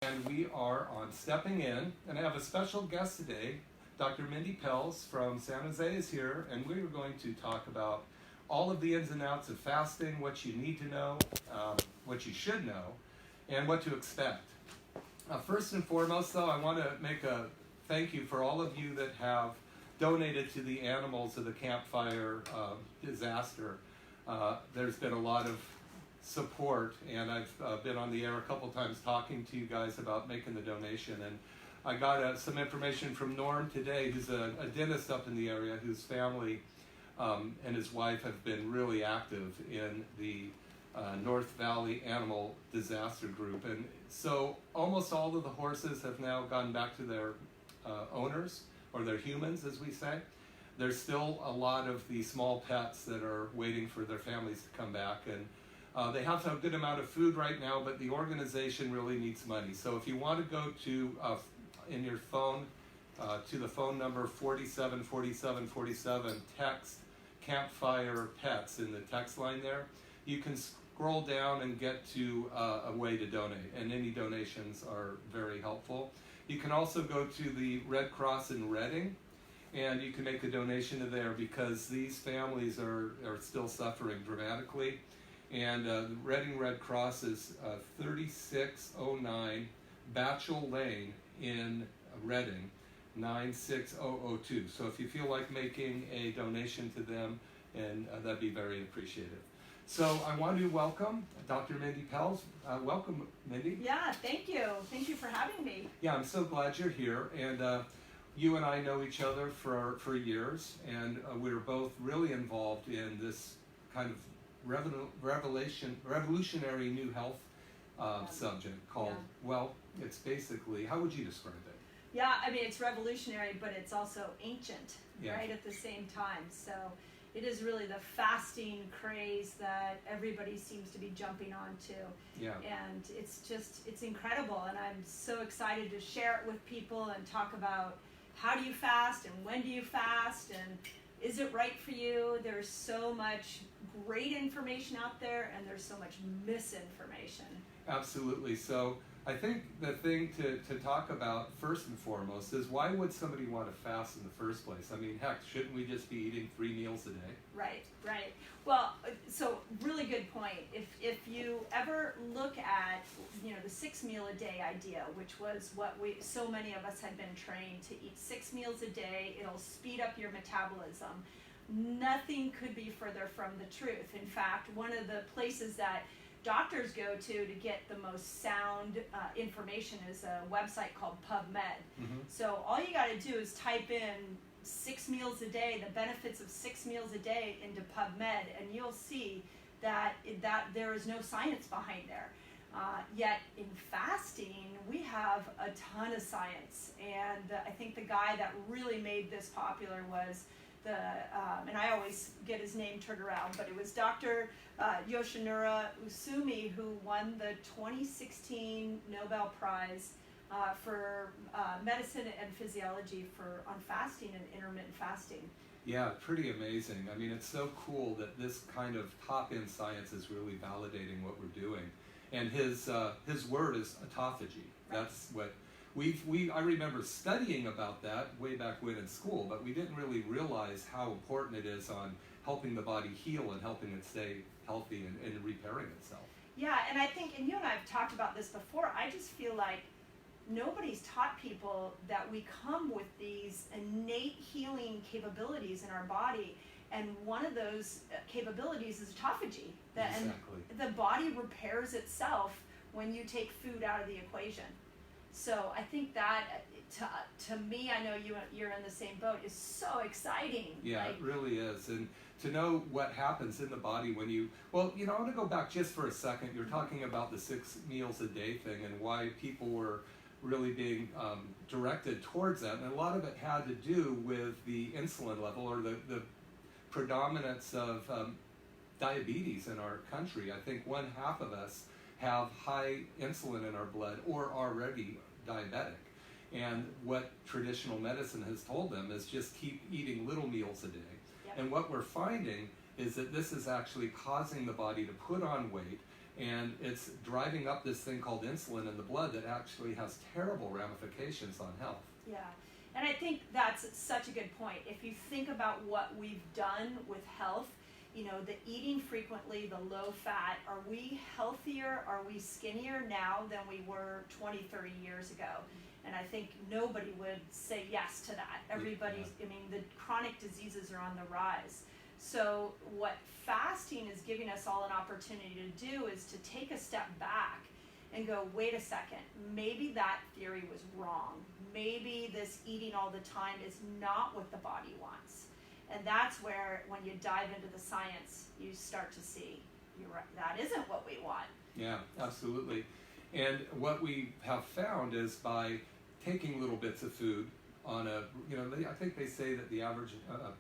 And we are on Stepping In, and I have a special guest today. Dr. Mindy from San Jose is here, and we are going to talk about all of the ins and outs of fasting, what you need to know, what you should know, and what to expect. First and foremost, though, I want to make a thank you for all of you that have donated to the animals of the campfire disaster. There's been a lot of support, and I've been on the air a couple times talking to you guys about making the donation, and I got some information from Norm today, who's a dentist up in the area, whose family and his wife have been really active in the North Valley Animal Disaster Group. And so almost all of the horses have now gone back to their owners, or their humans, as we say. There's still a lot of the small pets that are waiting for their families to come back. And they have a good amount of food right now, but the organization really needs money. So if you want to go to, in your phone, to the phone number 474747, text Campfire Pets in the text line there, you can scroll down and get to a way to donate, and any donations are very helpful. You can also go to the Red Cross in Reading, and you can make a donation to there, because these families are still suffering dramatically. And the Reading Red Cross is 3609 Batchel Lane in Reading, 96002. So if you feel like making a donation to them, and that'd be very appreciated. So I want to welcome Dr. Mindy Pelz. Welcome, Mindy. Yeah, thank you. Thank you for having me. Yeah, I'm so glad you're here. And you and I know each other for years, and we're both really involved in this kind of revolutionary new health subject called, well, it's basically, how would you describe it? Yeah, I mean, it's revolutionary, but it's also ancient, right, at the same time. So it is really the fasting craze that everybody seems to be jumping onto. Yeah. And it's incredible. And I'm so excited to share it with people and talk about how do you fast and when do you fast and is it right for you? There's so much great information out there, and there's so much misinformation. Absolutely. So I think the thing to talk about first and foremost is, why would somebody want to fast in the first place? I mean, heck, shouldn't we just be eating 3 meals a day? Right. Well, so really good point. If you ever look at, the 6 meal a day idea, which was what so many of us had been trained to eat 6 meals a day, it'll speed up your metabolism. Nothing could be further from the truth. In fact, one of the places that doctors go to get the most sound information is a website called PubMed. Mm-hmm. So all you got to do is type in 6 meals a day, the benefits of 6 meals a day into PubMed, and you'll see that there is no science behind there. Yet in fasting, we have a ton of science, and I think the guy that really made this popular was and I always get his name turned around, but it was Dr. Yoshinori Usumi, who won the 2016 Nobel Prize for medicine and physiology on fasting and intermittent fasting. Yeah, pretty amazing. I mean, it's so cool that this kind of top-end science is really validating what we're doing. And his word is autophagy. That's what I remember studying about that way back when in school, but we didn't really realize how important it is on helping the body heal and helping it stay healthy and repairing itself. Yeah, and I think, and you and I have talked about this before, I just feel like nobody's taught people that we come with these innate healing capabilities in our body, and one of those capabilities is autophagy. Exactly. And the body repairs itself when you take food out of the equation. So I think that, to me, I know you're in the same boat, is so exciting. Yeah, it really is. And to know what happens in the body when I want to go back just for a second. You're talking about the 6 meals a day thing and why people were really being directed towards that. And a lot of it had to do with the insulin level, or the predominance of diabetes in our country. I think 1/2 of us have high insulin in our blood or already diabetic. And what traditional medicine has told them is just keep eating little meals a day. Yep. And what we're finding is that this is actually causing the body to put on weight And it's driving up this thing called insulin in the blood that actually has terrible ramifications on health. Yeah, and I think that's such a good point. If you think about what we've done with health, you know, the eating frequently, the low fat, are we healthier, are we skinnier now than we were 20, 30 years ago? And I think nobody would say yes to that. Everybody's, I mean, the chronic diseases are on the rise. So what fasting is giving us all an opportunity to do is to take a step back and go, wait a second, maybe that theory was wrong. Maybe this eating all the time is not what the body wants. And that's where, when you dive into the science, you start to see, you're right, that isn't what we want. Yeah, absolutely. And what we have found is by taking little bits of food on a, you know, I think they say that the average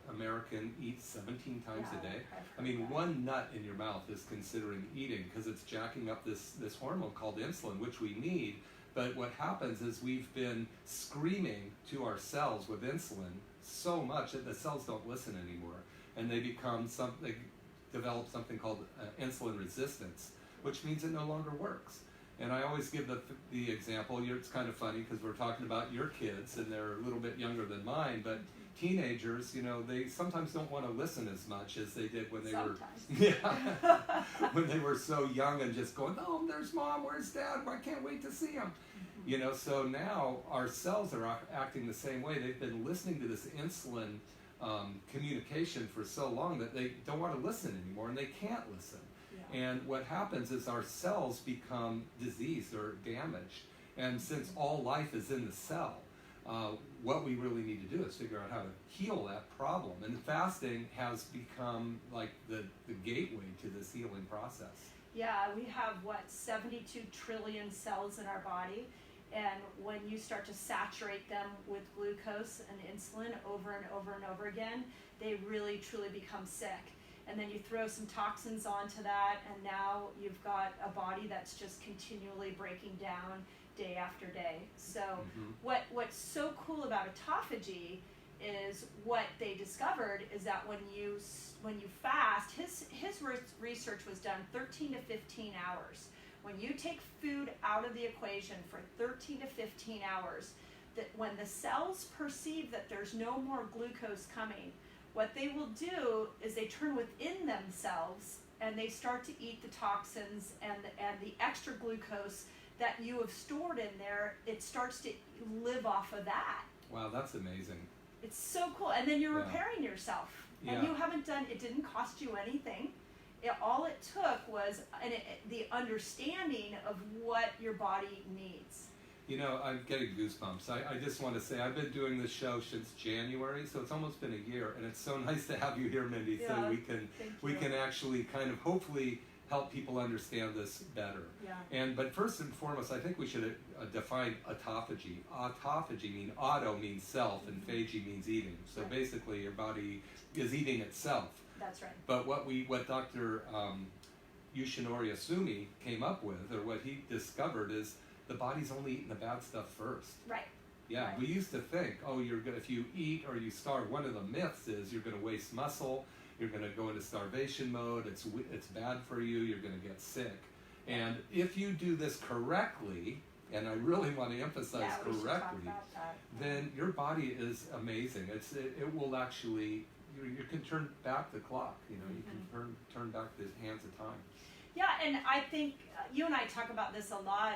American eats 17 times a day. I mean, one nut in your mouth is considering eating, because it's jacking up this hormone called insulin, which we need. But what happens is we've been screaming to our cells with insulin so much that the cells don't listen anymore, and they develop something called insulin resistance, which means it no longer works. And I always give the example, it's kind of funny because we're talking about your kids and they're a little bit younger than mine, but teenagers, you know, they sometimes don't want to listen as much as they did when they when they were so young and just going, oh, there's mom, where's dad, I can't wait to see him. You know, so now our cells are acting the same way. They've been listening to this insulin communication for so long that they don't want to listen anymore, and they can't listen. And what happens is our cells become diseased or damaged. And since all life is in the cell, what we really need to do is figure out how to heal that problem. And fasting has become like the gateway to this healing process. Yeah, we have, 72 trillion cells in our body. And when you start to saturate them with glucose and insulin over and over and over again, they really, truly become sick. And then you throw some toxins onto that, and now you've got a body that's just continually breaking down day after day. So what's so cool about autophagy is what they discovered is that when you fast, his research was done 13 to 15 hours. When you take food out of the equation for 13 to 15 hours, that when the cells perceive that there's no more glucose coming, what they will do is they turn within themselves and they start to eat the toxins and the extra glucose that you have stored in there. It starts to live off of that. Wow, that's amazing. It's so cool. And then you're repairing yourself. And you haven't done, it didn't cost you anything. All it took was the understanding of what your body needs. You know, I'm getting goosebumps. I just want to say I've been doing this show since January, so it's almost been a year, and it's so nice to have you here, Mindy, so we can actually kind of hopefully help people understand this better. Yeah. But first and foremost, I think we should define autophagy. Autophagy means auto means self, and phagy means eating. So basically, your body is eating itself. That's right. But what Dr. Yoshinori Asumi came up with, or what he discovered, is the body's only eating the bad stuff first. Right. Yeah, right. We used to think, oh, if you eat or you starve, one of the myths is you're going to waste muscle, you're going to go into starvation mode, it's bad for you, you're going to get sick. And if you do this correctly, and I really want to emphasize correctly, then your body is amazing. It will actually, you can turn back the clock, you know, you can turn back the hands of time. Yeah, and I think you and I talk about this a lot.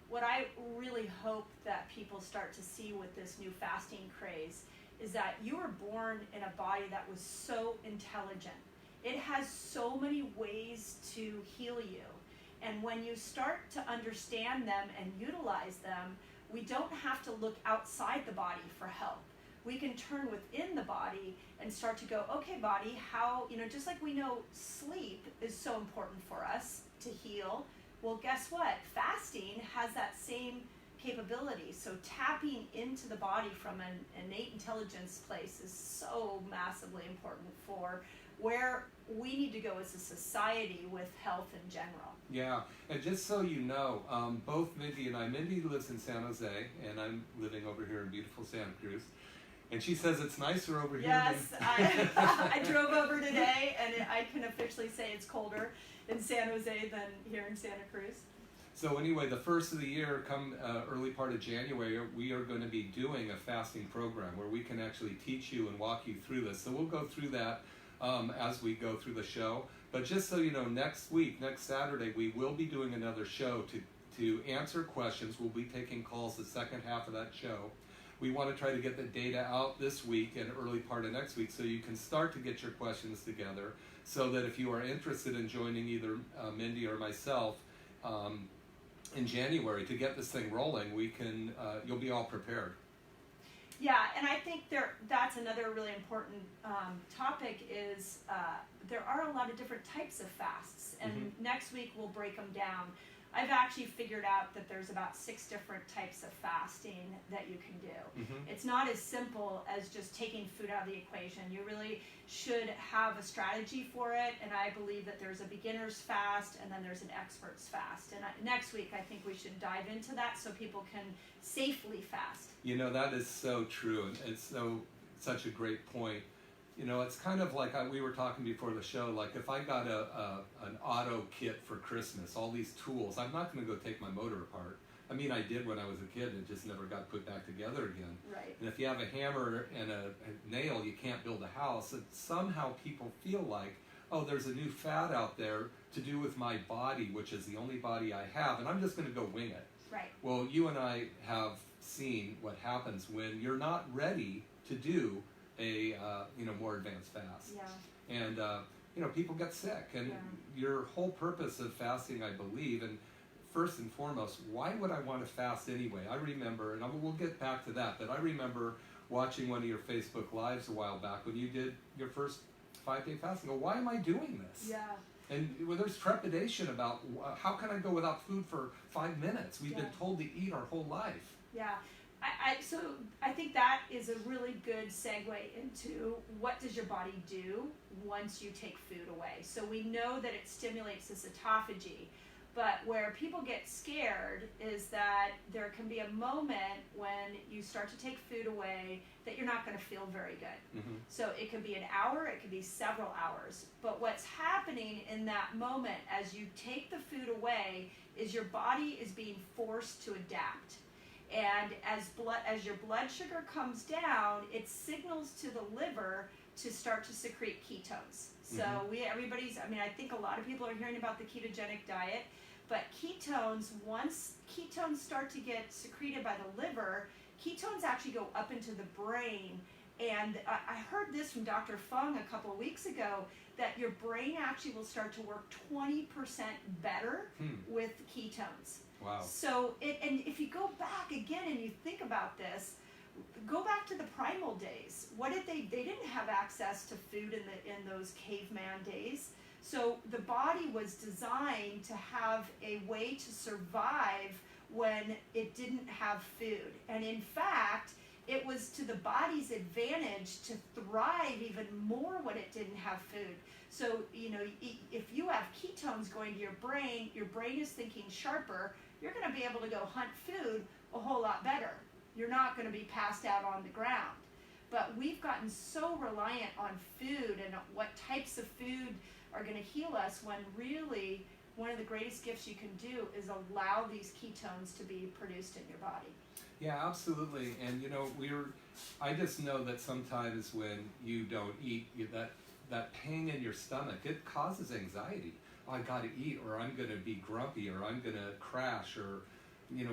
What I really hope that people start to see with this new fasting craze is that you were born in a body that was so intelligent. It has so many ways to heal you. And when you start to understand them and utilize them, we don't have to look outside the body for help. We can turn within the body and start to go, okay, body, how, just like we know sleep is so important for us to heal. Well, guess what? Fasting has that same capability. So tapping into the body from an innate intelligence place is so massively important for where we need to go as a society with health in general. Yeah, and just so you know, both Mindy and Mindy lives in San Jose, and I'm living over here in beautiful Santa Cruz. And she says it's nicer over Yes, here than... I drove over today, and I can officially say it's colder in San Jose than here in Santa Cruz. So anyway, the first of the year, come early part of January, we are going to be doing a fasting program where we can actually teach you and walk you through this. So we'll go through that as we go through the show. But just so you know, next week, next Saturday, we will be doing another show to answer questions. We'll be taking calls the second half of that show. We want to try to get the data out this week and early part of next week so you can start to get your questions together so that if you are interested in joining either Mindy or myself in January to get this thing rolling, we can you'll be all prepared. Yeah, and I think that's another really important topic is there are a lot of different types of fasts, and next week we'll break them down. I've actually figured out that there's about 6 different types of fasting that you can do. It's not as simple as just taking food out of the equation. You really should have a strategy for it, and I believe that there's a beginner's fast and then there's an expert's fast. And next week I think we should dive into that so people can safely fast. You know, that is so true, and it's such a great point. You know, it's kind of like we were talking before the show, like if I got an auto kit for Christmas, all these tools, I'm not going to go take my motor apart. I mean, I did when I was a kid, and it just never got put back together again. Right. And if you have a hammer and a nail, you can't build a house. And somehow people feel like, oh, there's a new fad out there to do with my body, which is the only body I have, and I'm just going to go wing it. Right. Well, you and I have seen what happens when you're not ready to do a more advanced fast. Yeah. And people get sick, and your whole purpose of fasting, I believe, and first and foremost, why would I want to fast anyway? I remember, and we'll get back to that, but I remember watching one of your Facebook Lives a while back when you did your first 5-day fast. I go, why am I doing this? Yeah. And there's trepidation about how can I go without food for 5 minutes? We've been told to eat our whole life. Yeah. So I think that is a really good segue into what does your body do once you take food away. So we know that it stimulates this autophagy, but where people get scared is that there can be a moment when you start to take food away that you're not going to feel very good. So it could be an hour, it could be several hours. But what's happening in that moment as you take the food away is your body is being forced to adapt. And as your blood sugar comes down, it signals to the liver to start to secrete ketones. So I think a lot of people are hearing about the ketogenic diet, but once ketones start to get secreted by the liver, ketones actually go up into the brain. And I heard this from Dr. Fung a couple of weeks ago, that your brain actually will start to work 20% better with ketones. Wow. So, and if you go back again and you think about this, go back to the primal days. What did they didn't have access to food in those caveman days. So the body was designed to have a way to survive when it didn't have food. And in fact, it was to the body's advantage to thrive even more when it didn't have food. So, if you have ketones going to your brain is thinking sharper, you're going to be able to go hunt food a whole lot better. You're not going to be passed out on the ground. But we've gotten so reliant on food and what types of food are going to heal us, when really one of the greatest gifts you can do is allow these ketones to be produced in your body. Yeah, absolutely. And I just know that sometimes when you don't eat, that pain in your stomach, it causes anxiety. Oh, I got to eat, or I'm going to be grumpy, or I'm going to crash, or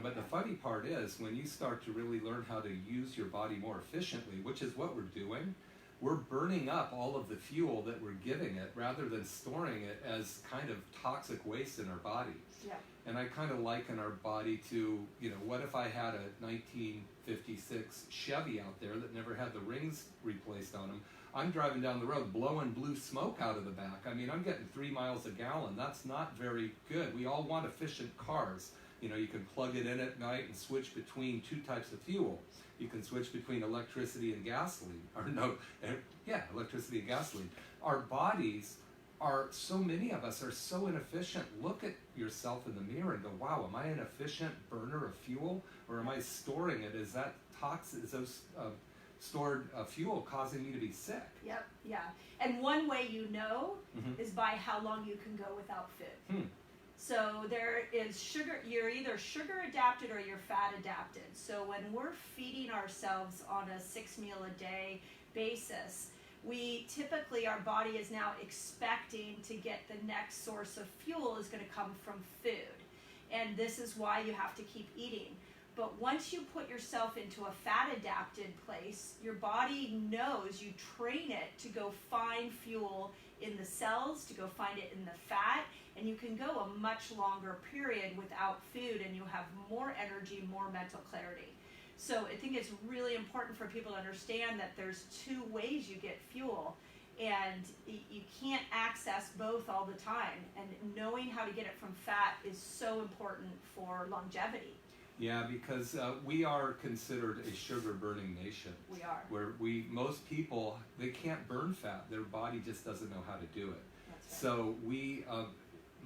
but the funny part is when you start to really learn how to use your body more efficiently, which is what we're doing, we're burning up all of the fuel that we're giving it rather than storing it as kind of toxic waste in our body. Yeah. And I kind of liken our body to, what if I had a 1956 Chevy out there that never had the rings replaced on them? I'm driving down the road blowing blue smoke out of the back. I mean, I'm getting 3 miles a gallon. That's not very good. We all want efficient cars. You can plug it in at night and switch between 2 types of fuel. You can switch between electricity and gasoline. Electricity and gasoline. Our bodies so many of us are so inefficient. Look at yourself in the mirror and go, wow, am I an efficient burner of fuel? Or am I storing it? Is that toxic? Is those stored fuel causing me to be sick. Yep, yeah. And one way you know Mm-hmm. is by how long you can go without food. So there is sugar, you're either sugar adapted or you're fat adapted. So when we're feeding ourselves on a 6 meal a day basis, we typically, our body is now expecting to get the next source of fuel is going to come from food. And this is why you have to keep eating. But once you put yourself into a fat adapted place, your body knows, you train it to go find fuel in the cells, to go find it in the fat, and you can go a much longer period without food and you'll have more energy, more mental clarity. So I think it's really important for people to understand that there's two ways you get fuel, and you can't access both all the time, and knowing how to get it from fat is so important for longevity. Yeah, because we are considered a sugar-burning nation. We are. Where most people, they can't burn fat. Their body just doesn't know how to do it. That's right. So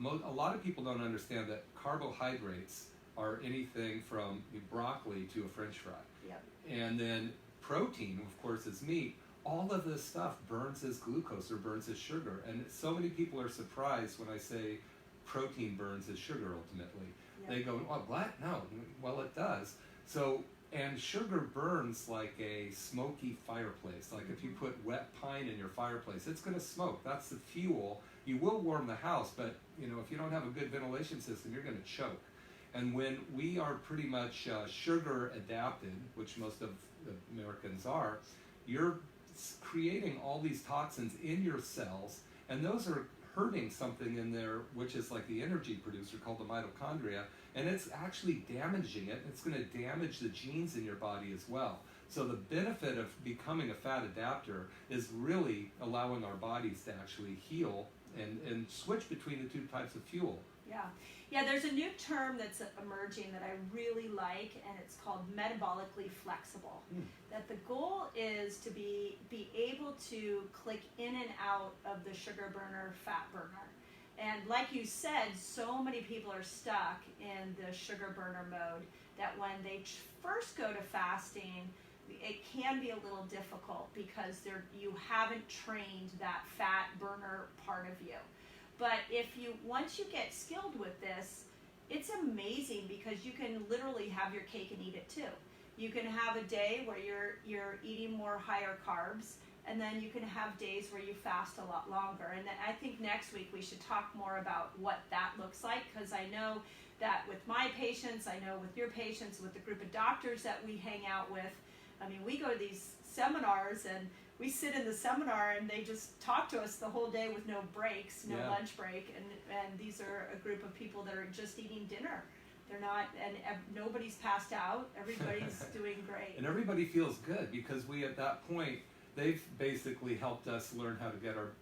a lot of people don't understand that carbohydrates are anything from broccoli to a French fry. Yep. And then protein, of course, is meat. All of this stuff burns as glucose or burns as sugar. And so many people are surprised when I say protein burns as sugar ultimately. Yep. They go, oh, what? No. Well, it does. So, and sugar burns like a smoky fireplace. Like if you put wet pine in your fireplace, it's going to smoke. That's the fuel. You will warm the house, but if you don't have a good ventilation system, you're going to choke. And when we are pretty much sugar adapted, which most of the Americans are, you're creating all these toxins in your cells, and those are hurting something in there, which is like the energy producer called the mitochondria, and it's actually damaging it. It's going to damage the genes in your body as well. So the benefit of becoming a fat adapter is really allowing our bodies to actually heal and switch between the two types of fuel. Yeah, there's a new term that's emerging that I really like, and it's called metabolically flexible. That the goal is to be able to click in and out of the sugar burner, fat burner. And like you said, so many people are stuck in the sugar burner mode that when they first go to fasting, it can be a little difficult because you haven't trained that fat burner part of you. But once you get skilled with this, it's amazing because you can literally have your cake and eat it too. You can have a day where you're eating more higher carbs, and then you can have days where you fast a lot longer. And I think next week we should talk more about what that looks like, because I know that with my patients, I know with your patients, with the group of doctors that we hang out with, I mean, we go to these seminars and we sit in the seminar and they just talk to us the whole day with no breaks, no lunch break, and these are a group of people that are just eating dinner. They're not, and nobody's passed out. Everybody's doing great. And everybody feels good because at that point, they've basically helped us learn how to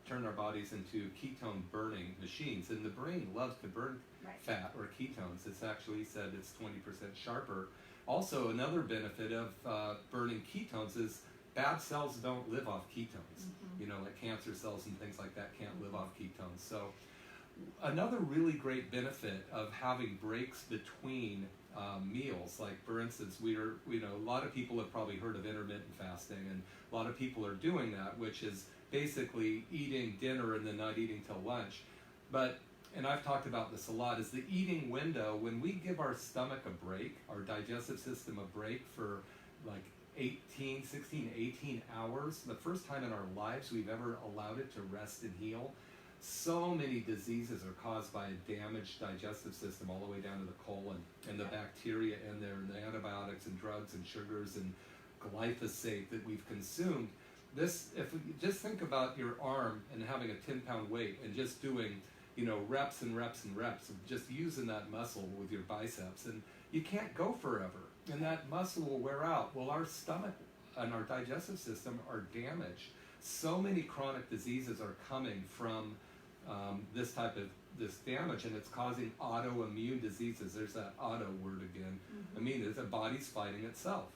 turn our bodies into ketone burning machines. And the brain loves to burn fat or ketones. It's actually said it's 20% sharper. Also, another benefit of burning ketones is bad cells don't live off ketones. Like cancer cells and things like that can't live off ketones. So another really great benefit of having breaks between meals, like for instance, a lot of people have probably heard of intermittent fasting, and a lot of people are doing that, which is basically eating dinner and then not eating till lunch. And I've talked about this a lot, is the eating window, when we give our stomach a break, our digestive system a break for like 16, 18 hours, the first time in our lives we've ever allowed it to rest and heal. So many diseases are caused by a damaged digestive system all the way down to the colon, and the bacteria in there, and the antibiotics and drugs and sugars and glyphosate that we've consumed. If we just think about your arm and having a 10-pound weight and just doing reps and reps and reps of just using that muscle with your biceps, and you can't go forever, and that muscle will wear out. Well, our stomach and our digestive system are damaged. So many chronic diseases are coming from this damage, and it's causing autoimmune diseases. There's that auto word again. I mean, the body's fighting itself.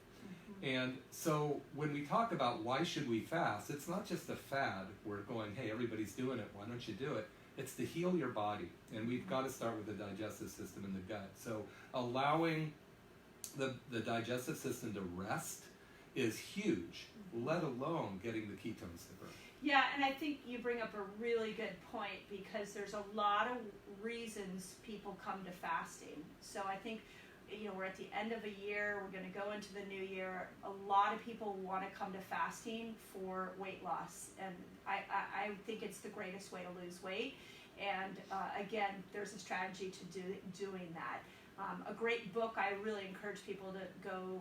And so when we talk about why should we fast, it's not just a fad. We're going, hey, everybody's doing it, why don't you do it? It's to heal your body, and we've got to start with the digestive system and the gut. So allowing the digestive system to rest is huge, let alone getting the ketones to burn. Yeah, and I think you bring up a really good point, because there's a lot of reasons people come to fasting. So I think, we're at the end of a year, we're going to go into the new year. A lot of people want to come to fasting for weight loss, and I think it's the greatest way to lose weight. And again, there's a strategy to doing that. A great book I really encourage people to go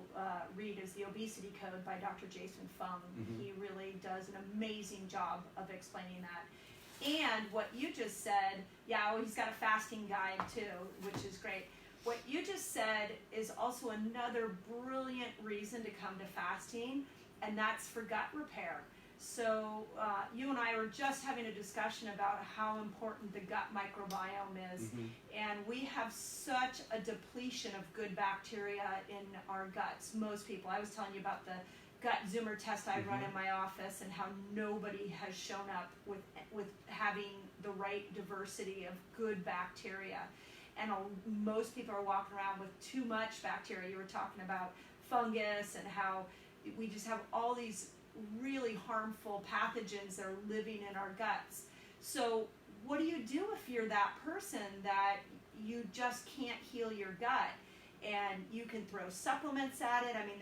read is The Obesity Code by Dr. Jason Fung. He really does an amazing job of explaining that. And what you just said, he's got a fasting guide too, which is great. What you just said is also another brilliant reason to come to fasting, and that's for gut repair. So you and I were just having a discussion about how important the gut microbiome is, and we have such a depletion of good bacteria in our guts. Most people, I was telling you about the gut Zoomer test I run in my office, and how nobody has shown up with having the right diversity of good bacteria. And most people are walking around with too much bacteria. You were talking about fungus and how we just have all these really harmful pathogens that are living in our guts. So what do you do if you're that person that you just can't heal your gut? And you can throw supplements at it. I mean,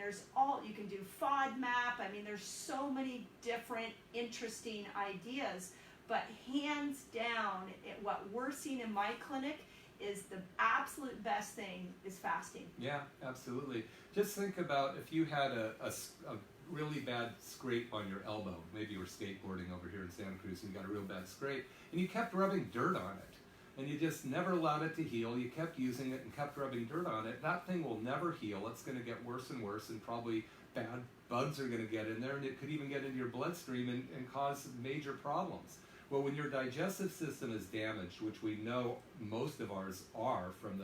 you can do FODMAP. I mean, there's so many different interesting ideas. But hands down, what we're seeing in my clinic is the absolute best thing is fasting. Yeah, absolutely. Just think about if you had a really bad scrape on your elbow. Maybe you were skateboarding over here in Santa Cruz and you got a real bad scrape, and you kept rubbing dirt on it, and you just never allowed it to heal. You kept using it and kept rubbing dirt on it. That thing will never heal. It's going to get worse and worse, and probably bad bugs are going to get in there, and it could even get into your bloodstream and cause major problems. Well, when your digestive system is damaged, which we know most of ours are from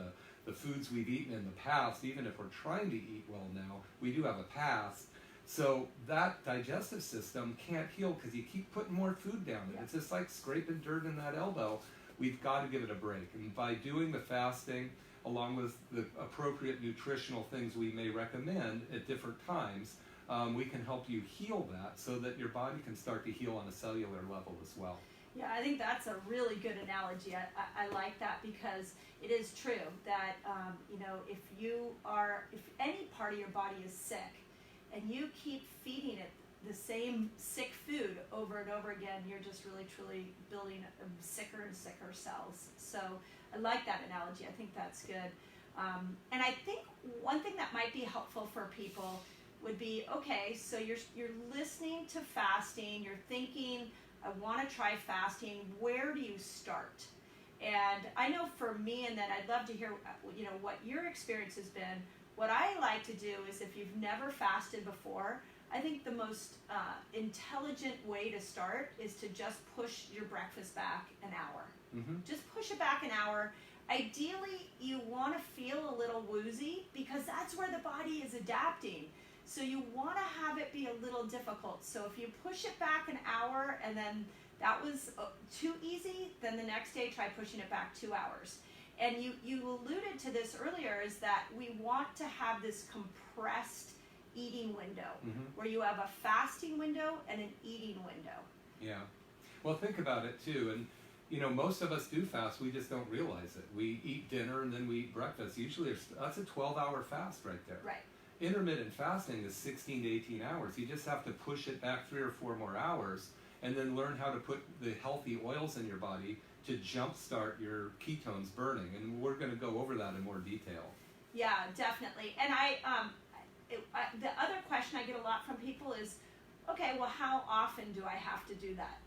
the foods we've eaten in the past, even if we're trying to eat well now, we do have a past. So that digestive system can't heal because you keep putting more food down there. It's just like scraping dirt in that elbow. We've got to give it a break. And by doing the fasting, along with the appropriate nutritional things we may recommend at different times, we can help you heal that so that your body can start to heal on a cellular level as well. Yeah, I think that's a really good analogy. I like that, because it is true that, if any part of your body is sick and you keep feeding it the same sick food over and over again, you're just really, truly building sicker and sicker cells. So I like that analogy. I think that's good. And I think one thing that might be helpful for people would be, okay, so you're listening to fasting, you're thinking, I want to try fasting. Where do you start? And I know for me, and then I'd love to hear, what your experience has been. What I like to do is, if you've never fasted before, I think the most intelligent way to start is to just push your breakfast back an hour. Just push it back an hour. Ideally, you want to feel a little woozy, because that's where the body is adapting. So you want to have it be a little difficult. So if you push it back an hour and then that was too easy, then the next day try pushing it back 2 hours. And you alluded to this earlier, is that we want to have this compressed eating window, where you have a fasting window and an eating window. Yeah. Well, think about it too. And most of us do fast, we just don't realize it. We eat dinner and then we eat breakfast. Usually that's a 12-hour fast right there. Right. Intermittent fasting is 16 to 18 hours. You just have to push it back 3 or 4 more hours, and then learn how to put the healthy oils in your body to jumpstart your ketones burning. And we're going to go over that in more detail. Yeah, definitely. And the other question I get a lot from people is, okay, well, how often do I have to do that?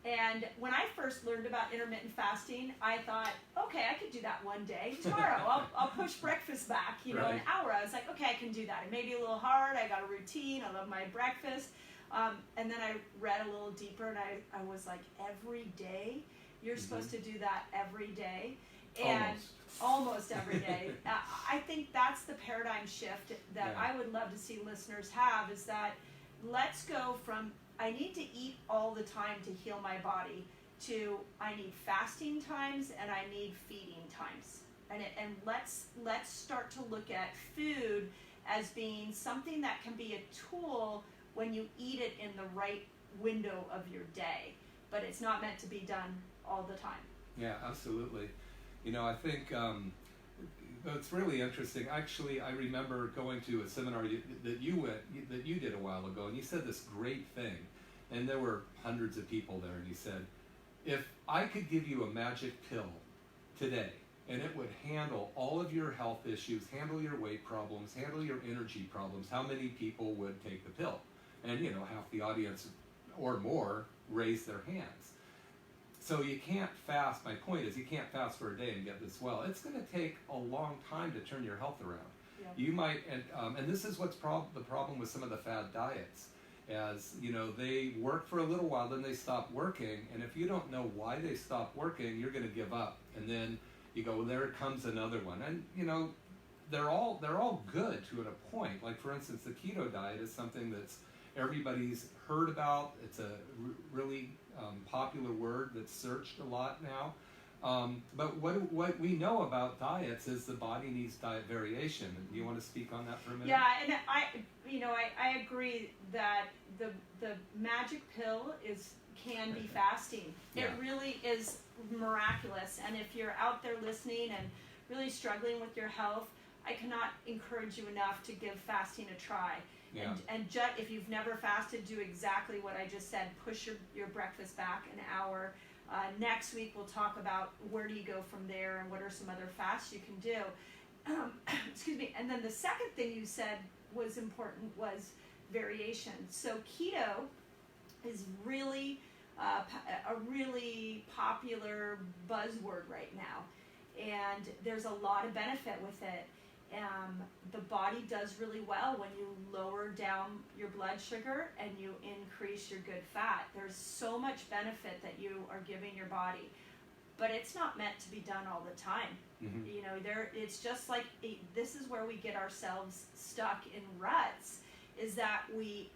And when I first learned about intermittent fasting, I thought, okay, I could do that one day. Tomorrow, I'll push breakfast back, an hour. I was like, okay, I can do that. It may be a little hard. I got a routine. I love my breakfast. And then I read a little deeper, and I was like, every day? You're supposed to do that every day? And almost every day. I think that's the paradigm shift that I would love to see listeners have, is that let's go from I need to eat all the time to heal my body to I need fasting times and I need feeding times. And let's start to look at food as being something that can be a tool when you eat it in the right window of your day, but it's not meant to be done all the time. Yeah, absolutely. I think it's really interesting. Actually, I remember going to a seminar that you did a while ago, and you said this great thing, and there were hundreds of people there, and you said, if I could give you a magic pill today, and it would handle all of your health issues, handle your weight problems, handle your energy problems, how many people would take the pill? And half the audience or more raised their hands. So you can't fast. My point is, you can't fast for a day and get this well. It's going to take a long time to turn your health around. Yeah. You might, and this is what's the problem with some of the fad diets, as they work for a little while, then they stop working, and if you don't know why they stop working, you're going to give up, and then you go, well, there comes another one, and they're all good to a point. Like, for instance, the keto diet is something that's everybody's heard about. It's a really popular word that's searched a lot now. But what we know about diets is the body needs diet variation. Do you want to speak on that for a minute? Yeah, and I agree that the magic pill can be fasting. Yeah. It really is miraculous. And if you're out there listening and really struggling with your health, I cannot encourage you enough to give fasting a try. Yeah. And if you've never fasted, do exactly what I just said. Push your breakfast back an hour. Next week we'll talk about where do you go from there and what are some other fasts you can do. Excuse me. And then the second thing you said was important was variation. So keto is really a really popular buzzword right now, and there's a lot of benefit with it. The body does really well when you lower down your blood sugar and you increase your good fat. There's so much benefit that you are giving your body, but it's not meant to be done all the time. Mm-hmm. It's just like this is where we get ourselves stuck in ruts, is that we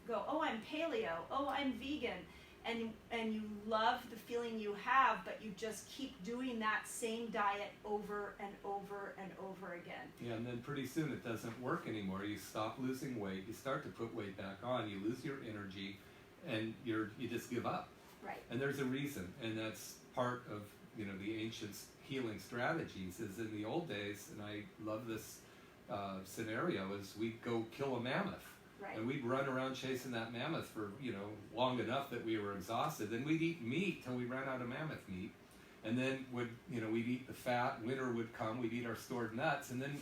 go, oh, I'm paleo, oh, I'm vegan, and you love the feeling you have, but you just keep doing that same diet over and over and over again. Yeah, and then pretty soon it doesn't work anymore. You stop losing weight, you start to put weight back on, you lose your energy, and you just give up. Right. And there's a reason, and that's part of the ancient healing strategies. Is in the old days, and I love this scenario, is we'd go kill a mammoth. Right. And we'd run around chasing that mammoth for, long enough that we were exhausted. Then we'd eat meat till we ran out of mammoth meat. And then we'd eat the fat. Winter would come. We'd eat our stored nuts. And then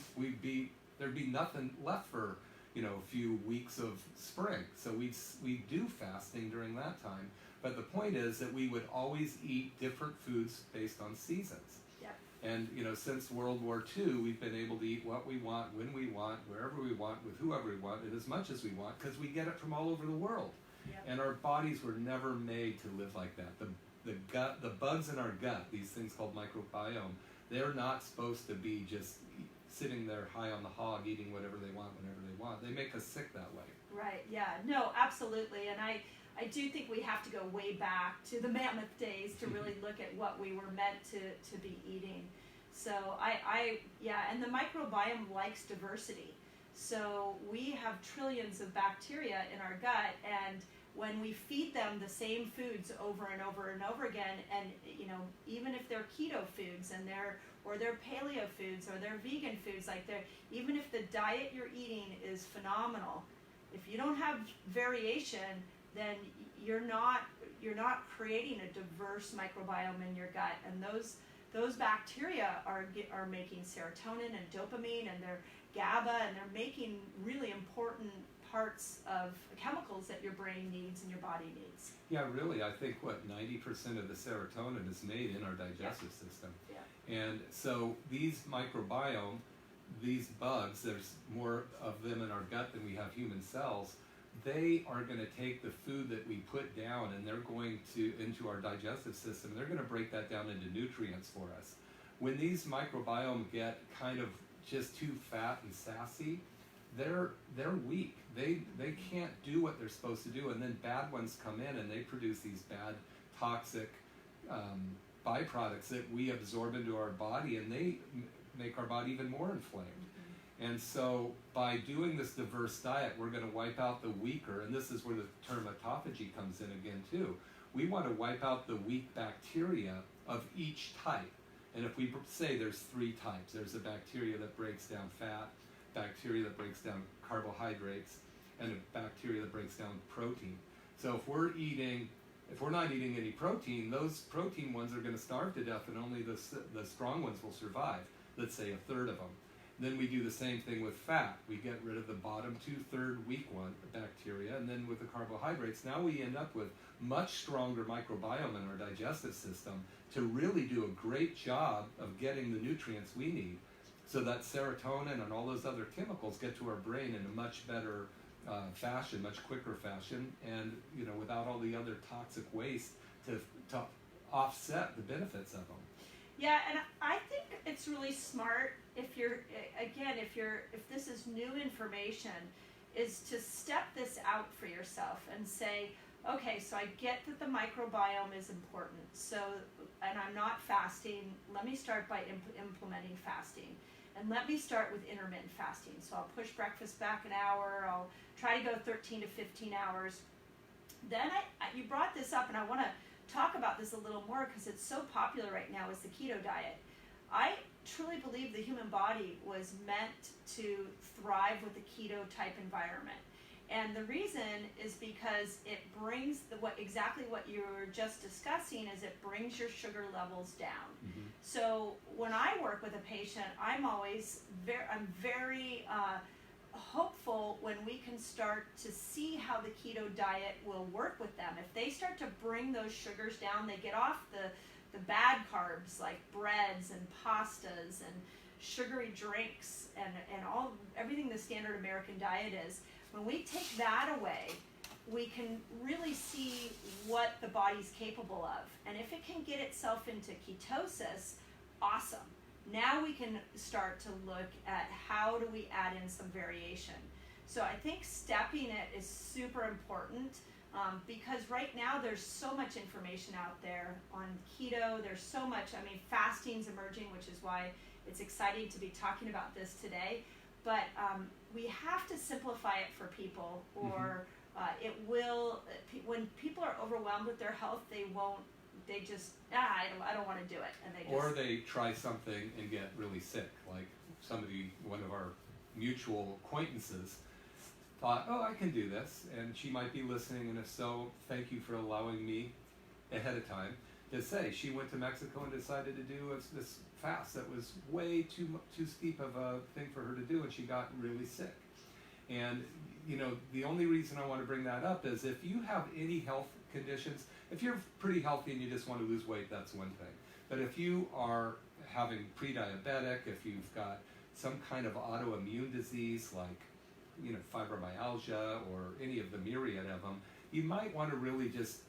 there'd be nothing left for, a few weeks of spring. So we'd do fasting during that time. But the point is that we would always eat different foods based on seasons. And, since World War II, we've been able to eat what we want, when we want, wherever we want, with whoever we want, and as much as we want, because we get it from all over the world. Yep. And our bodies were never made to live like that. The bugs in our gut, these things called microbiome, they're not supposed to be just sitting there high on the hog, eating whatever they want, whenever they want. They make us sick that way. Right, yeah. No, absolutely. And I do think we have to go way back to the mammoth days to really look at what we were meant to be eating. So and the microbiome likes diversity. So we have trillions of bacteria in our gut, and when we feed them the same foods over and over and over again, and even if they're keto foods and they're paleo foods or they're vegan foods, even if the diet you're eating is phenomenal, if you don't have variation, then you're not creating a diverse microbiome in your gut, and those bacteria are making serotonin and dopamine, and they're GABA, and they're making really important parts of chemicals that your brain needs and your body needs. Yeah, really, I think 90% of the serotonin is made in our digestive system. Yeah. And so these microbiome, these bugs, there's more of them in our gut than we have human cells. They are going to take the food that we put down, and they're going into our digestive system, and they're going to break that down into nutrients for us. When these microbiome get kind of just too fat and sassy, they're weak. They can't do what they're supposed to do, and then bad ones come in and they produce these bad toxic byproducts that we absorb into our body, and they make our body even more inflamed. And so by doing this diverse diet, we're going to wipe out the weaker, and this is where the term autophagy comes in again too. We want to wipe out the weak bacteria of each type. And if we say there's 3 types, there's a bacteria that breaks down fat, bacteria that breaks down carbohydrates, and a bacteria that breaks down protein. So if we're not eating any protein, those protein ones are going to starve to death, and only the strong ones will survive. Let's say a third of them. Then we do the same thing with fat. We get rid of the bottom 2/3 weak one, bacteria, and then with the carbohydrates, now we end up with much stronger microbiome in our digestive system to really do a great job of getting the nutrients we need, so that serotonin and all those other chemicals get to our brain in a much better fashion, much quicker fashion, and without all the other toxic waste to offset the benefits of them. Yeah, and I think it's really smart if this is new information, is to step this out for yourself and say, okay, so I get that the microbiome is important, and I'm not fasting. Let me start by implementing fasting. And let me start with intermittent fasting. So I'll push breakfast back an hour. I'll try to go 13 to 15 hours. Then you brought this up, and I want to talk about this a little more because it's so popular right now, is the keto diet. I truly believe the human body was meant to thrive with a keto type environment. And the reason is because it brings exactly what you were just discussing, is it brings your sugar levels down. Mm-hmm. So when I work with a patient, I'm very hopeful when we can start to see how the keto diet will work with them. If they start to bring those sugars down, they get off the bad carbs like breads and pastas and sugary drinks and everything the standard American diet is. When we take that away, we can really see what the body's capable of. And if it can get itself into ketosis, awesome. Now we can start to look at how do we add in some variation. So I think stepping it is super important, because right now there's so much information out there on keto. There's so much, fasting's emerging, which is why it's exciting to be talking about this today. But we have to simplify it for people, or it will, when people are overwhelmed with their health, they I don't want to do it. And or they try something and get really sick. Like one of our mutual acquaintances thought, oh, I can do this. And she might be listening, and if so, thank you for allowing me ahead of time to say she went to Mexico and decided to do this fast that was way too steep of a thing for her to do, and she got really sick. And the only reason I want to bring that up is if you have any health conditions, if you're pretty healthy and you just want to lose weight, that's one thing. But if you are having pre-diabetic, if you've got some kind of autoimmune disease like fibromyalgia or any of the myriad of them, you might want to really just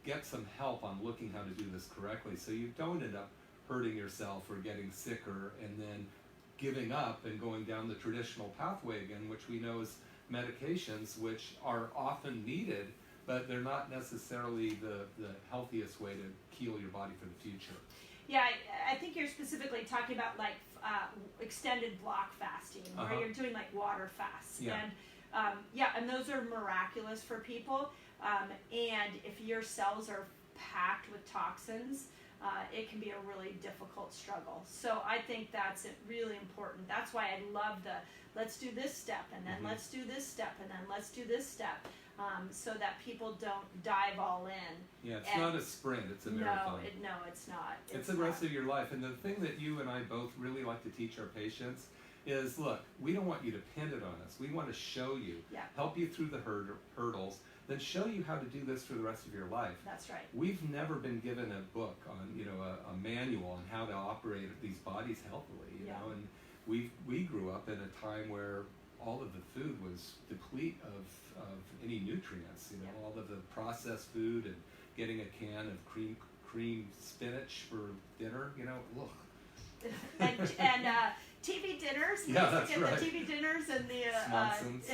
get some help on looking how to do this correctly, so you don't end up hurting yourself or getting sicker and then giving up and going down the traditional pathway again, which we know is medications, which are often needed, but they're not necessarily the healthiest way to heal your body for the future. Yeah, I think you're specifically talking about extended block fasting, where you're doing water fasts. Yeah. And those are miraculous for people. And if your cells are packed with toxins, it can be a really difficult struggle. So I think that's really important. That's why I love let's do this step, and then let's do this step, and then let's do this step, so that people don't dive all in. Yeah, it's not a sprint, it's a marathon. No, it's not. It's the rest of your life. And the thing that you and I both really like to teach our patients is, look, we don't want you dependent on us. We want to show you, help you through the hurdles, then show you how to do this for the rest of your life. That's right. We've never been given a book on, a manual on how to operate these bodies healthily, you know, and we grew up in a time where all of the food was deplete of any nutrients, all of the processed food, and getting a can of cream spinach for dinner, ugh. and TV dinners. Yeah, that's right. The TV dinners and the Swansons.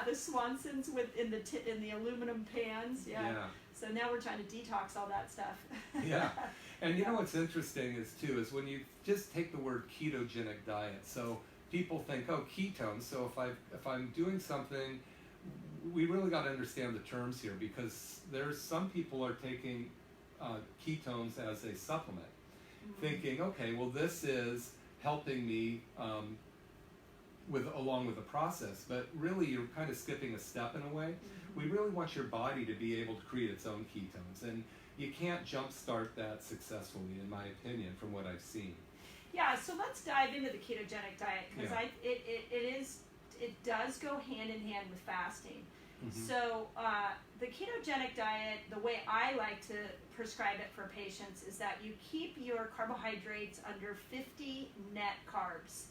The Swansons in the aluminum pans. Yeah. So now we're trying to detox all that stuff. Yeah, and what's interesting is when you just take the word ketogenic diet. So people think, oh, ketones. So if I'm doing something, we really got to understand the terms here, because there's some people are taking ketones as a supplement, thinking, okay, well, this is helping me along with the process, but really you're kind of skipping a step in a way. We really want your body to be able to create its own ketones, and you can't jumpstart that successfully, in my opinion, from what I've seen. Yeah, so let's dive into the ketogenic diet, because it does go hand in hand with fasting. So the ketogenic diet, the way I like to prescribe it for patients, is that you keep your carbohydrates under 50 net carbs.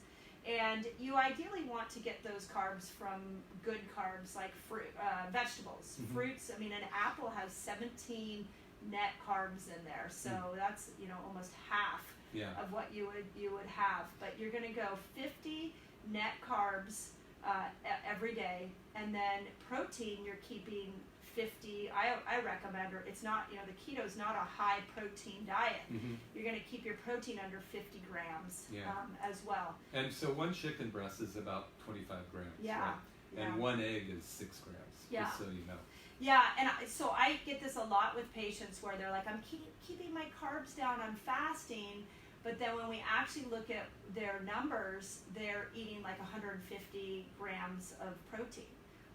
And you ideally want to get those carbs from good carbs like fruit, vegetables, fruits. I mean, an apple has 17 net carbs in there, so that's almost half of what you would have. But you're going to go 50 net carbs every day, and then protein you're keeping 50. I recommend, or it's not, the keto is not a high protein diet. You're going to keep your protein under 50 grams as well. And so one chicken breast is about 25 grams, right? And one egg is 6 grams, just so you know. Yeah, and so I get this a lot with patients where they're like, I'm keeping my carbs down, I'm fasting, but then when we actually look at their numbers, they're eating like 150 grams of protein.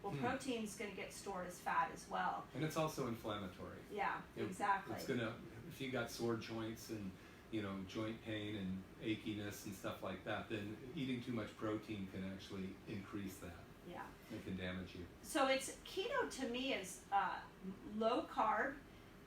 Well, protein's going to get stored as fat as well. And it's also inflammatory. Yeah, exactly. It's going to, if you got sore joints and, joint pain and achiness and stuff like that, then eating too much protein can actually increase that. Yeah. It can damage you. So it's keto to me is low carb,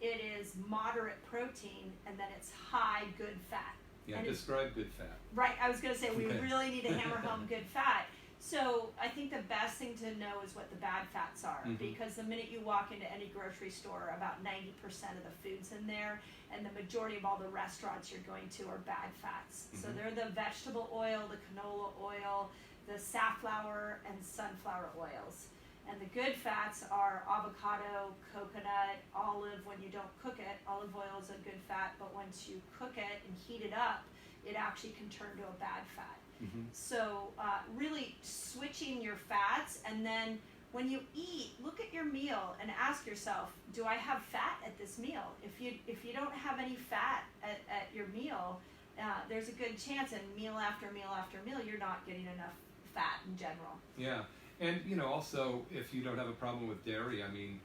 it is moderate protein, and then it's high good fat. Yeah, and describe good fat. Right, I was going to say we really need to hammer home good fat. So I think the best thing to know is what the bad fats are, because the minute you walk into any grocery store, about 90% of the food's in there, and the majority of all the restaurants you're going to are bad fats. So they're the vegetable oil, the canola oil, the safflower and sunflower oils. And the good fats are avocado, coconut, olive. When you don't cook it, olive oil is a good fat, but once you cook it and heat it up, it actually can turn to a bad fat. So really switching your fats, and then when you eat, look at your meal and ask yourself, do I have fat at this meal? If you don't have any fat at your meal, there's a good chance, and meal after meal after meal, you're not getting enough fat in general. Yeah, and also if you don't have a problem with dairy, I mean,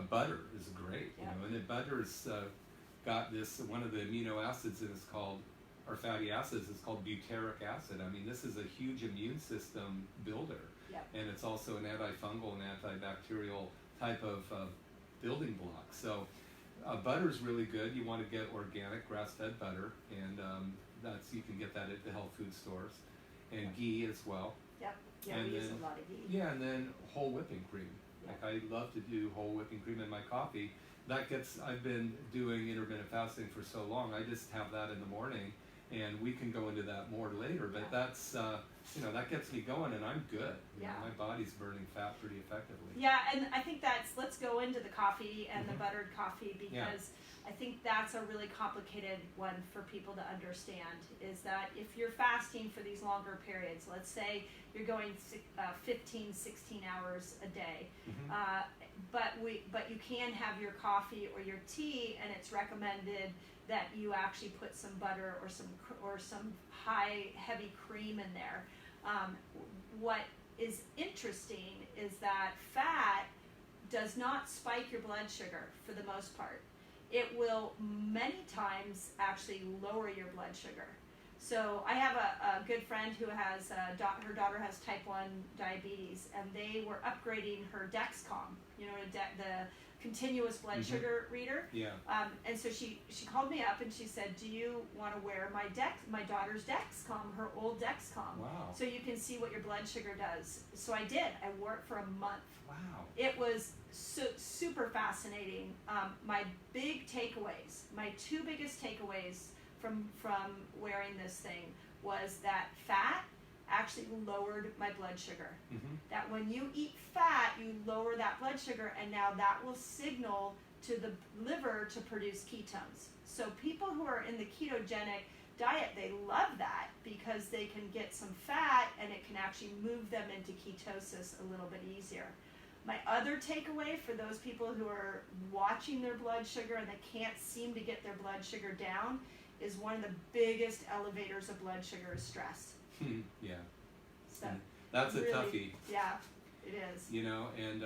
butter is great, and the butter's got this, one of the amino acids that is called, or fatty acids, is called butyric acid. I mean, this is a huge immune system builder, and it's also an antifungal and antibacterial type of building block. So butter's really good. You want to get organic grass-fed butter, and you can get that at the health food stores, and ghee as well. Yeah, we use a lot of ghee. Yeah, and then whole whipping cream. Like I love to do whole whipping cream in my coffee. I've been doing intermittent fasting for so long, I just have that in the morning, and we can go into that more later, but that's, that gets me going, and I'm good. My body's burning fat pretty effectively. Yeah, and I think let's go into the coffee and the buttered coffee, because I think that's a really complicated one for people to understand, is that if you're fasting for these longer periods, let's say you're going 15, 16 hours a day, but you can have your coffee or your tea, and it's recommended that you actually put some butter or some high heavy cream in there. What is interesting is that fat does not spike your blood sugar for the most part. It will many times actually lower your blood sugar. So I have a good friend who has her daughter has type 1 diabetes, and they were upgrading her Dexcom, the continuous blood sugar reader. And so she called me up and she said, do you want to wear my daughter's Dexcom, her old Dexcom, so you can see what your blood sugar does? So I did. I wore it for a month. Wow. It was super fascinating. My two biggest takeaways from wearing this thing was that fat actually lowered my blood sugar. That when you eat fat, you lower that blood sugar, and now that will signal to the liver to produce ketones. So people who are in the ketogenic diet, they love that because they can get some fat and it can actually move them into ketosis a little bit easier. My other takeaway for those people who are watching their blood sugar and they can't seem to get their blood sugar down is one of the biggest elevators of blood sugar is stress. Yeah. So that's a really, toughie. Yeah, it is. You know, and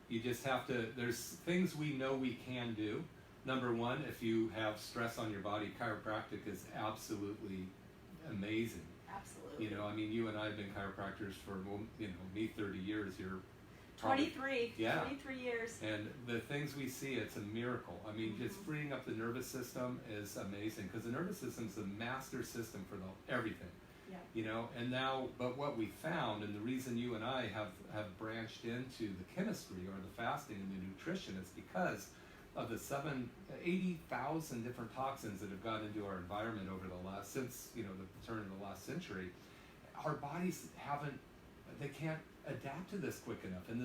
you just have to, there's things we know we can do. Number one, if you have stress on your body, chiropractic is absolutely amazing. Absolutely. You know, I mean, you and I have been chiropractors for, you know, me 30 years, you're probably, 23. Yeah. 23 years. And the things we see, it's a miracle. I mean, just freeing up the nervous system is amazing because the nervous system is the master system for everything. Yeah. You know, and now, but what we found, and the reason you and I have branched into the chemistry or the fasting and the nutrition is because of the 80,000 different toxins that have gone into our environment over the last, since, you know, the turn of the last century. Our bodies they can't adapt to this quick enough, and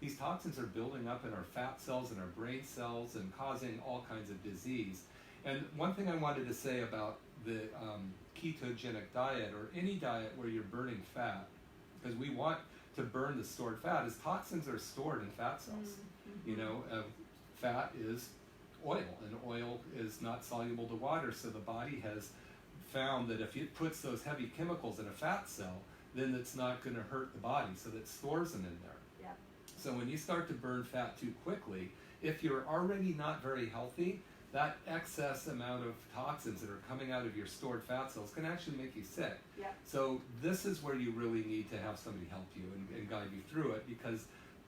these toxins are building up in our fat cells and our brain cells and causing all kinds of disease. And one thing I wanted to say about the ketogenic diet, or any diet where you're burning fat, because we want to burn the stored fat, is toxins are stored in fat cells. You know, fat is oil, and oil is not soluble to water, so the body has found that if it puts those heavy chemicals in a fat cell, then it's not going to hurt the body, so that stores them in there. Yeah. So when you start to burn fat too quickly, if you're already not very healthy, that excess amount of toxins that are coming out of your stored fat cells can actually make you sick. Yeah. So this is where you really need to have somebody help you and guide you through it, because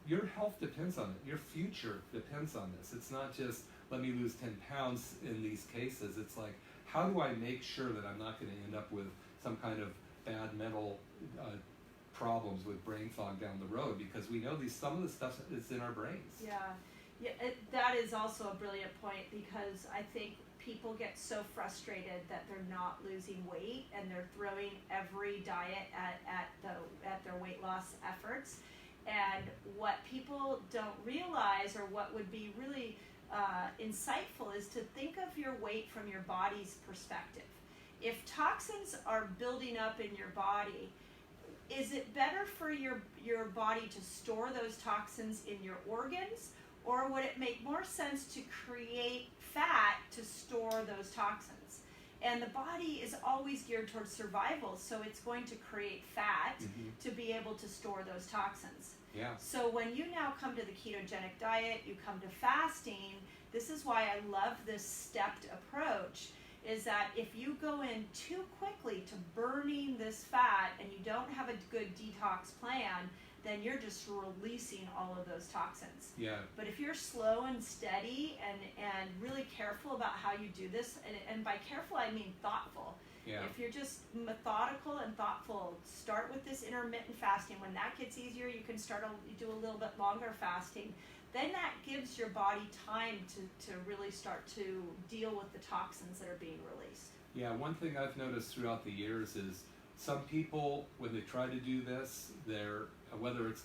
your health depends on it. Your future depends on this. It's not just, let me lose 10 pounds in these cases. It's like, how do I make sure that I'm not going to end up with some kind of bad mental problems with brain fog down the road? Because we know some of the stuff is in our brains. Yeah. Yeah, that is also a brilliant point, because I think people get so frustrated that they're not losing weight and they're throwing every diet at their weight loss efforts. And what people don't realize, or what would be really insightful, is to think of your weight from your body's perspective. If toxins are building up in your body, is it better for your body to store those toxins in your organs, or would it make more sense to create fat to store those toxins? And the body is always geared towards survival, so it's going to create fat to be able to store those toxins. Yeah. So when you now come to the ketogenic diet, you come to fasting, this is why I love this stepped approach, is that if you go in too quickly to burning this fat and you don't have a good detox plan, then you're just releasing all of those toxins. Yeah. But if you're slow and steady and really careful about how you do this, and by careful I mean thoughtful. Yeah. If you're just methodical and thoughtful, start with this intermittent fasting. When that gets easier, you can do a little bit longer fasting. Then that gives your body time to really start to deal with the toxins that are being released. Yeah, one thing I've noticed throughout the years is some people, when they try to do this, whether it's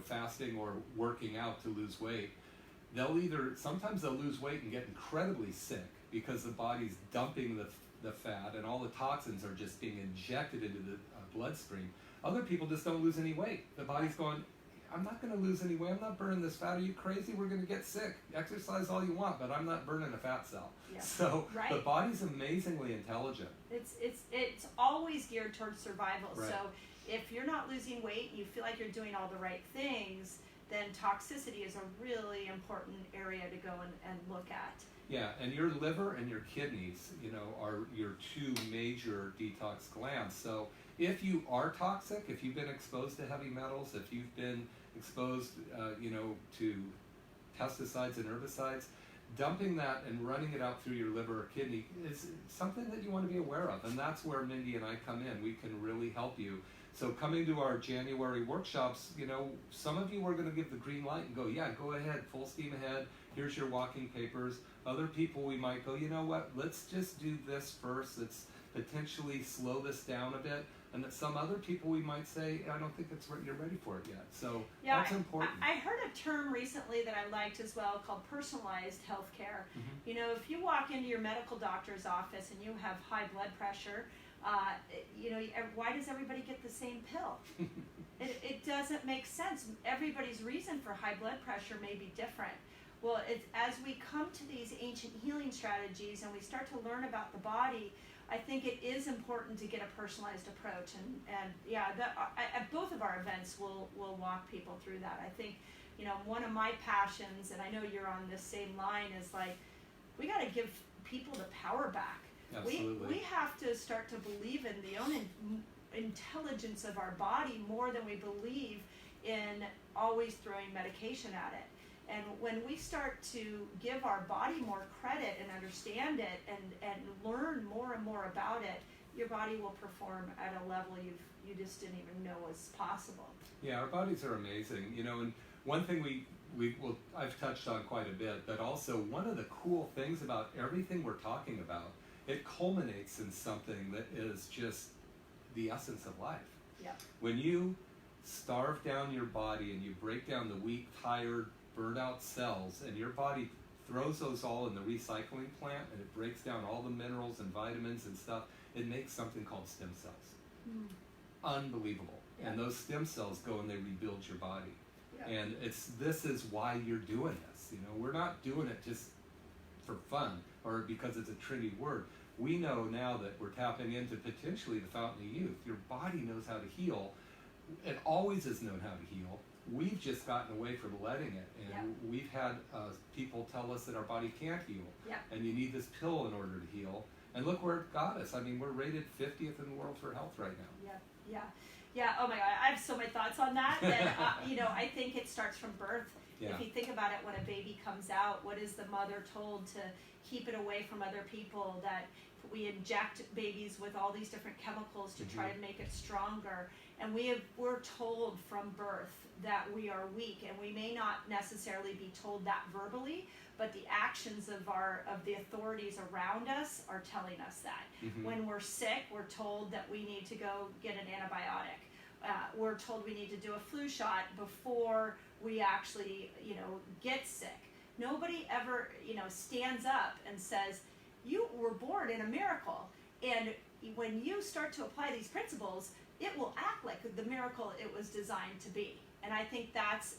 fasting or working out to lose weight, sometimes they'll lose weight and get incredibly sick because the body's dumping the fat and all the toxins are just being injected into the bloodstream. Other people just don't lose any weight. The body's going, I'm not going to lose any weight. I'm not burning this fat. Are you crazy? We're going to get sick. Exercise all you want, but I'm not burning a fat cell. Yeah. So right. The body's amazingly intelligent. It's always geared towards survival. Right. So if you're not losing weight and you feel like you're doing all the right things, then toxicity is a really important area to go and look at. Yeah, and your liver and your kidneys, are your two major detox glands. So if you are toxic, if you've been exposed to heavy metals, if you've been exposed, to pesticides and herbicides, dumping that and running it out through your liver or kidney is something that you want to be aware of. And that's where Mindy and I come in. We can really help you. So coming to our January workshops, some of you are going to give the green light and go, yeah, go ahead, full steam ahead. Here's your walking papers. Other people, we might go, you know what, let's just do this first. Let's potentially slow this down a bit. and that some other people we might say, I don't think you're ready for it yet. So Yeah, that's important. I heard a term recently that I liked as well called personalized healthcare. Mm-hmm. You know, if you walk into your medical doctor's office and you have high blood pressure, you know, why does everybody get the same pill? It doesn't make sense. Everybody's reason for high blood pressure may be different. Well, as we come to these ancient healing strategies and we start to learn about the body, I think it is important to get a personalized approach. And yeah, at both of our events, we'll walk people through that. I think, you know, one of my passions, and I know you're on this same line, is like, we got to give people the power back. Absolutely. We have to start to believe in the own intelligence of our body more than we believe in always throwing medication at it. And when we start to give our body more credit and understand it and learn more and more about it, your body will perform at a level you just didn't even know was possible. Yeah, our bodies are amazing, you know, and one thing I've touched on quite a bit, but also one of the cool things about everything we're talking about, it culminates in something that is just the essence of life. Yeah. When you starve down your body and you break down the weak, tired, burned out cells, and your body throws those all in the recycling plant, and it breaks down all the minerals and vitamins and stuff, it makes something called stem cells. Unbelievable. Yeah. And those stem cells go and they rebuild your body. Yeah. And this is why you're doing this. You know, we're not doing it just for fun or because it's a trendy word. We know now that we're tapping into potentially the fountain of youth. Your body knows how to heal. It always has known how to heal. We've just gotten away from letting it, and we've had people tell us that our body can't heal, and you need this pill in order to heal. And look where it got us. I mean, we're rated 50th in the world for health right now. Yeah. Oh my God, I have so many thoughts on that. And you know, I think it starts from birth. Yeah. If you think about it, when a baby comes out, what is the mother told to keep it away from other people? That we inject babies with all these different chemicals to try to make it stronger. And we're told from birth that we are weak, and we may not necessarily be told that verbally, but the actions of the authorities around us are telling us that. When we're sick, we're told that we need to go get an antibiotic. We're told we need to do a flu shot before we actually, you know, get sick. Nobody ever, you know, stands up and says, you were born in a miracle, and when you start to apply these principles, it will act like the miracle it was designed to be. And I think that's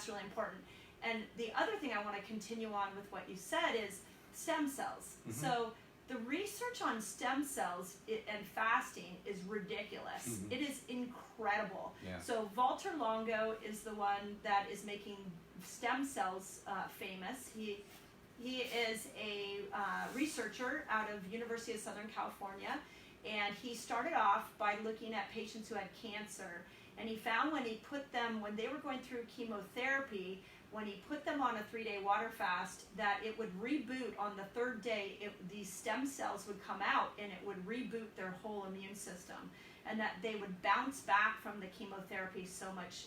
really important. And the other thing I want to continue on with what you said is stem cells. So the research on stem cells and fasting is ridiculous. It is incredible. Yeah. So Walter Longo is the one that is making stem cells famous. He is a researcher out of University of Southern California, and he started off by looking at patients who had cancer. And he found when they were going through chemotherapy, when he put them on a 3-day water fast, that it would reboot on the 3rd day. These stem cells would come out, and it would reboot their whole immune system, and that they would bounce back from the chemotherapy so much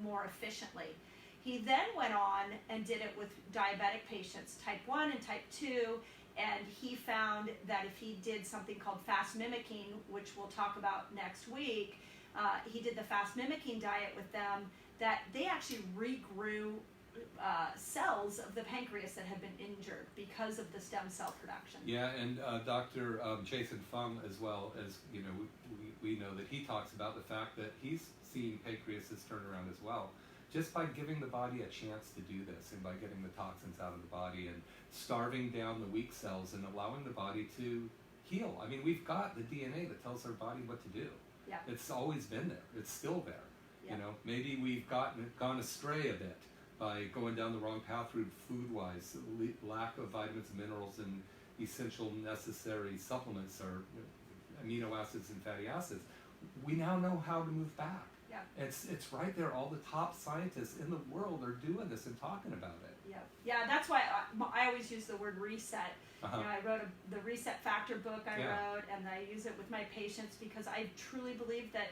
more efficiently. He then went on and did it with diabetic patients, type 1 and type 2, and he found that if he did something called fast mimicking, which we'll talk about next week, he did the fast mimicking diet with them, that they actually regrew cells of the pancreas that had been injured because of the stem cell production. Yeah, and Dr. Jason Fung, as well, as you know, we know that he talks about the fact that he's seeing pancreases turn around as well, just by giving the body a chance to do this, and by getting the toxins out of the body and starving down the weak cells and allowing the body to heal. I mean, we've got the DNA that tells our body what to do. Yeah. It's always been there. It's still there. Yeah. You know, maybe we've gone astray a bit by going down the wrong path through food-wise, lack of vitamins and minerals and essential necessary supplements or amino acids and fatty acids. We now know how to move back. Yeah. It's right there. All the top scientists in the world are doing this and talking about it. Yeah. That's why I always use the word reset. Uh-huh. You know, I wrote the Reset Factor book I Yeah. wrote, and I use it with my patients because I truly believe that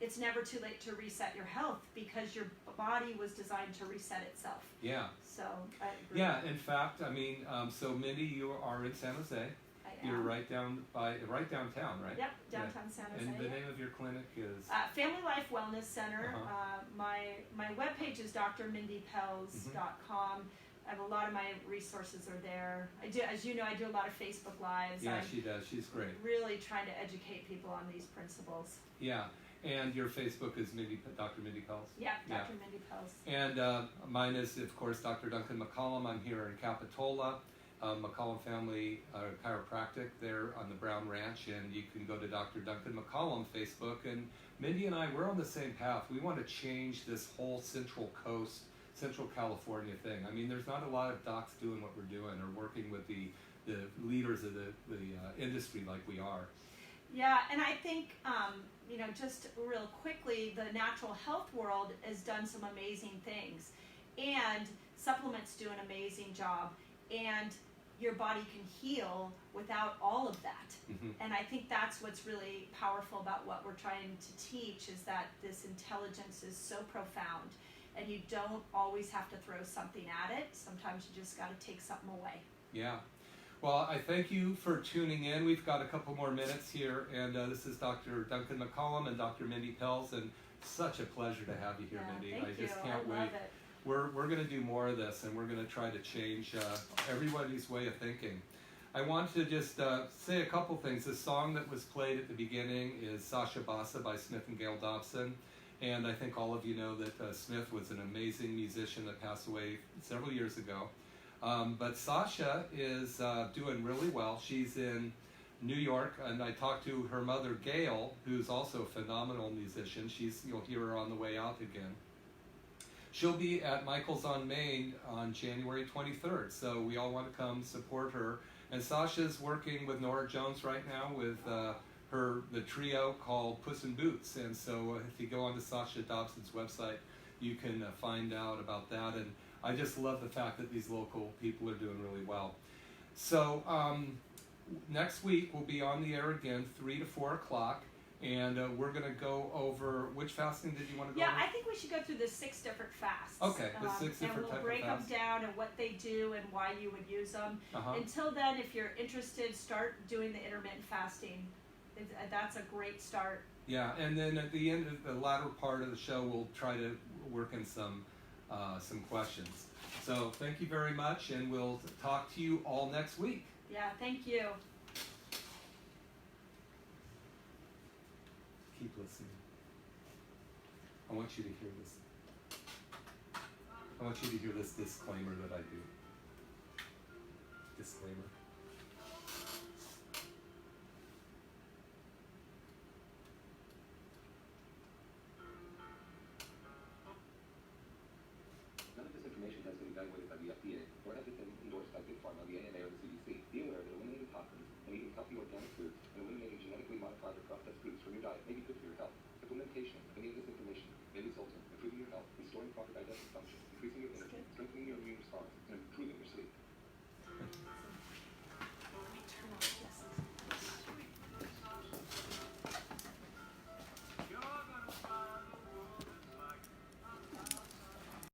it's never too late to reset your health, because your body was designed to reset itself. Yeah. So I agree. Yeah. In fact, I mean, so Mindy, you are in San Jose. I am. You're right downtown, right? Yep, downtown San Jose. And the name of your clinic is? Family Life Wellness Center. Uh-huh. My webpage is drmindypels.com. I have a lot of my resources are there. I do, as you know, I do a lot of Facebook Lives. Yeah, she does. She's great. Really trying to educate people on these principles. Yeah, and your Facebook is Dr. Mindy Pels? Yeah, Dr. Mindy Pels. And mine is, of course, Dr. Duncan McCollum. I'm here in Capitola, McCollum Family Chiropractic there on the Brown Ranch, and you can go to Dr. Duncan McCollum Facebook. And Mindy and I, we're on the same path. We want to change this whole Central California thing. I mean, there's not a lot of docs doing what we're doing or working with the leaders of the industry like we are. Yeah, and I think, just real quickly, the natural health world has done some amazing things, and supplements do an amazing job, and your body can heal without all of that. Mm-hmm. And I think that's what's really powerful about what we're trying to teach, is that this intelligence is so profound, and you don't always have to throw something at it. Sometimes you just got to take something away. Yeah. Well, I thank you for tuning in. We've got a couple more minutes here, and this is Dr. Duncan McCollum and Dr. Mindy Pels, and such a pleasure to have you here, Mindy. Thank you. Just can't wait. Love it. We're going to do more of this, and we're going to try to change everybody's way of thinking. I want to just say a couple things. The song that was played at the beginning is Sascha Bossa by Smith and Gail Dobson. And I think all of you know that Smith was an amazing musician that passed away several years ago. But Sascha is doing really well. She's in New York, and I talked to her mother, Gail, who's also a phenomenal musician. You'll hear her on the way out again. She'll be at Michael's on Main on January 23rd, so we all want to come support her. And Sasha's working with Nora Jones right now with the trio called Puss in Boots. And so if you go onto Sascha Dobson's website, you can find out about that. And I just love the fact that these local people are doing really well. So next week we'll be on the air again, 3 to 4 o'clock. And we're going to go over, which fasting did you want to go over? Yeah, I think we should go through the 6 different fasts. Okay, the 6 different types of fasts. And we'll break them down and what they do and why you would use them. Uh-huh. Until then, if you're interested, start doing the intermittent fasting. That's a great start. Yeah, and then at the end of the latter part of the show, we'll try to work in some questions. So thank you very much, and we'll talk to you all next week. Yeah, thank you. Keep listening. I want you to hear this. I want you to hear this disclaimer that I do. Disclaimer. None of this information has been evaluated by the FDA, nor has it been endorsed by Big Pharma, the ANA, or the CDC. Be aware that eliminating toxins and eating healthy organic foods and eliminating genetically modified or processed foods from your diet may be good for your health. Implementation of any of this information may result in improving your health, restoring proper digestive function, increasing your energy, strengthening your immune response, and